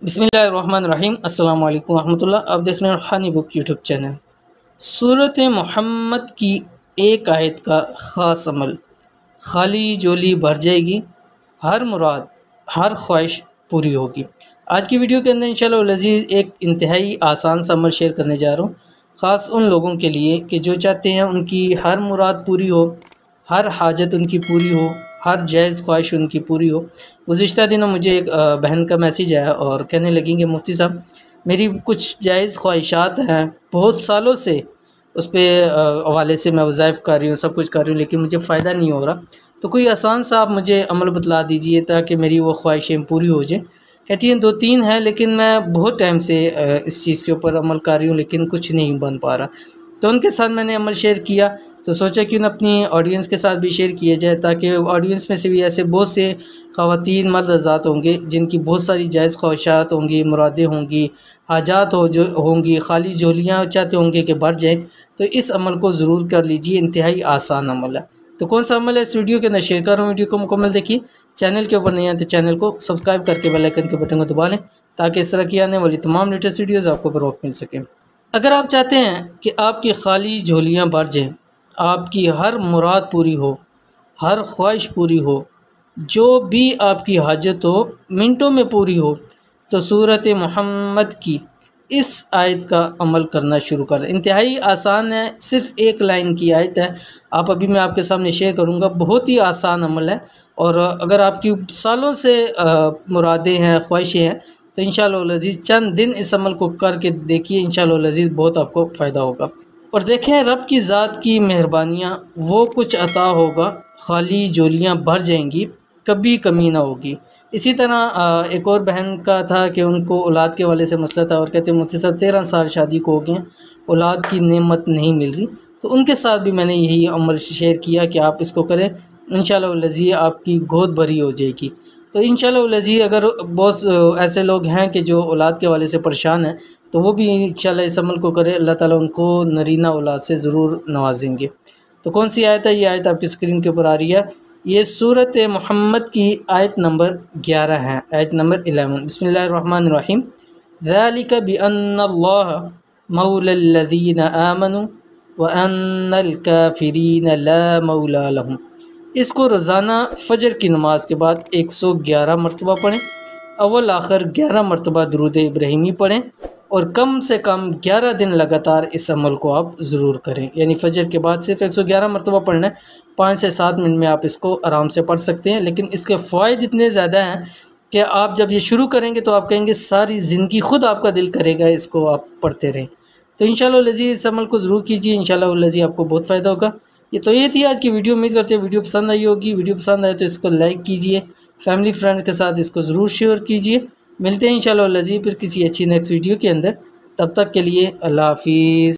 बिस्मिल्लाहिर्रहमानिर्रहीम अस्सलाम वालेकुम रहमतुल्लाह। आप देख रहे हैं रूहानी बुक यूट्यूब चैनल। सूरत मोहम्मद की एक आयत का ख़ास अमल, खाली झोली भर जाएगी, हर मुराद हर ख्वाहिश पूरी होगी। आज की वीडियो के अंदर इंशाअल्लाह लज़ीज़ एक इंतहाई आसान सा अमल शेयर करने जा रहा हूँ, ख़ास उन लोगों के लिए कि जो चाहते हैं उनकी हर मुराद पूरी हो, हर हाजत उनकी पूरी हो, हर जायज़ ख्वाहिश उनकी पूरी हो। गुज़िश्ता दिनों मुझे एक बहन का मैसेज आया और कहने लगी कि मुफ्ती साहब, मेरी कुछ जायज़ ख्वाहिशात हैं, बहुत सालों से उस पे हवाले से मैं वज़ाइफ़ कर रही हूँ, सब कुछ कर रही हूँ, लेकिन मुझे फ़ायदा नहीं हो रहा। तो कोई आसान सा आप मुझे अमल बतला दीजिए ताकि मेरी वो ख्वाहिशें पूरी हो जाएँ। कहती हैं 2-3 हैं, लेकिन मैं बहुत टाइम से इस चीज़ के ऊपर अमल कर रही हूँ, लेकिन कुछ नहीं बन पा रहा। तो उनके साथ मैंने अमल शेयर किया, तो सोचा क्यों ना अपनी ऑडियंस के साथ भी शेयर किया जाए, ताकि ऑडियंस में से भी ऐसे बहुत से ख़वातीन मर्द हज़रात होंगे जिनकी बहुत सारी जायज़ ख्वाहिशात होंगी, मुरादें होंगी, हाजात जो होंगी, खाली झोलियाँ चाहते होंगे कि भर जाएँ। तो इस अमल को ज़रूर कर लीजिए, इंतहाई आसान अमल है। तो कौन सा अमल है इस वीडियो के अंदर शेयर कर रहा हूँ। वीडियो को मुकम्मल देखिए। चैनल के ऊपर नहीं है तो चैनल को सब्सक्राइब करके बेल आइकन के बटन को दबा लें, ताकि इस तरह की आने वाली तमाम लेटेस्ट वीडियोज़ आपको बर वक्त मिल सकें। अगर आप चाहते हैं कि आपकी खाली झोलियाँ भर जाएँ, आपकी हर मुराद पूरी हो, हर ख्वाहिश पूरी हो, जो भी आपकी हाजत हो मिनटों में पूरी हो, तो सूरत मोहम्मद की इस आयत का अमल करना शुरू कर दें। इंतहाई आसान है, सिर्फ़ एक लाइन की आयत है। आप अभी मैं आपके सामने शेयर करूँगा, बहुत ही आसान अमल है। और अगर आपकी सालों से मुरादें हैं, ख्वाहिशें हैं, तो इंशाअल्लाह लज़ीज़ चंद दिन इस अमल को करके देखिए, इंशाअल्लाह लज़ीज़ बहुत आपको फ़ायदा होगा। और देखें रब की ज़ात की मेहरबानियाँ, वो कुछ अता होगा, खाली झोलियाँ भर जाएंगी, कभी कमी ना होगी। इसी तरह एक और बहन का था कि उनको औलाद के वाले से मसला था और कहते मुझसे सब 13 साल शादी को हो गए हैं, औलाद की नेमत नहीं मिल रही। तो उनके साथ भी मैंने यही अमल शेयर किया कि आप इसको करें, इंशाअल्लाह लज़ीज़ आपकी गोद भरी हो जाएगी। तो इंशाअल्लाह लज़ीज़ अगर बहुत ऐसे लोग हैं कि जो औलाद के वाले से परेशान हैं, तो वो भी इंशाअल्लाह इस अमल को करें, अल्लाह ताला उनको नरीना औलाद से ज़रूर नवाजेंगे। तो कौन सी आयत है? ये आयत आपकी स्क्रीन के ऊपर आ रही है। ये सूरत मोहम्मद की आयत नंबर 11 है, आयत नंबर 11। बिस्मिल्लाहिर्रहमानिर्रहीम। ज़ालिका बिअन्नल्लाह मौलल्लज़ीना आमनू व अन्नल काफ़िरीन ला मौला लहुम। इसको रोज़ाना फ़जर की नमाज के बाद 111 मरतबा पढ़ें। अव्वल आखिर 11 मरतबा दुरूद इब्राहिमी पढ़ें और कम से कम 11 दिन लगातार इस अमल को आप ज़रूर करें। यानी फ़जर के बाद सिर्फ़ 111 मरतबा पढ़ना है, 5 से 7 मिनट में आप इसको आराम से पढ़ सकते हैं। लेकिन इसके फ़ायदे इतने ज़्यादा हैं कि आप जब ये शुरू करेंगे तो आप कहेंगे सारी ज़िंदगी खुद आपका दिल करेगा इसको आप पढ़ते रहें। तो इंशाअल्लाह लज़ीज़ इस अमल को ज़रूर कीजिए, इंशाअल्लाह लज़ीज़ आपको बहुत फ़ायदा होगा। ये थी आज की वीडियो। उम्मीद करते हैं वीडियो पसंद आई होगी। वीडियो पसंद आए तो इसको लाइक कीजिए, फैमिली फ्रेंड्स के साथ इसको ज़रूर शेयर कीजिए। मिलते हैं इंशाअल्लाह लज़ीज़ फिर किसी अच्छी नेक्स्ट वीडियो के अंदर। तब तक के लिए अल्लाह हाफ़िज़।